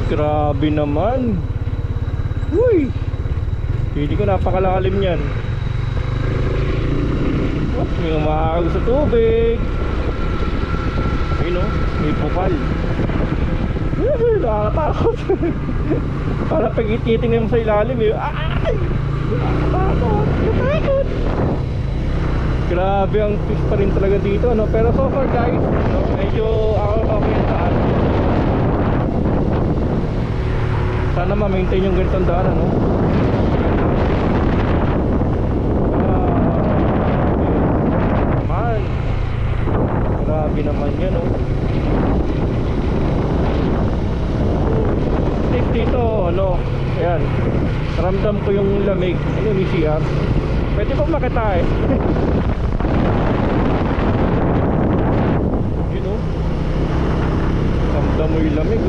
Grabe naman. Uy, hindi ko napakalalim yan. Oh, may umaakag sa tubig. Ayun o, may bukal. Nakakatakot. Para pag ititingnan mo sa ilalim eh. Ay! Nakakatakot. Nakakatakot. Grabe ang twist pa rin talaga dito, no? Pero so far guys, no, medyo okay yung daan. Sana ma-maintain yung ganitong daan, ano? Man, grabe naman yan, no? Dito, ano, ayan, ramdam ko yung lamig. Ano yung CR? Pwede pa makita eh. Yun, oh, ramdam mo yung lamig.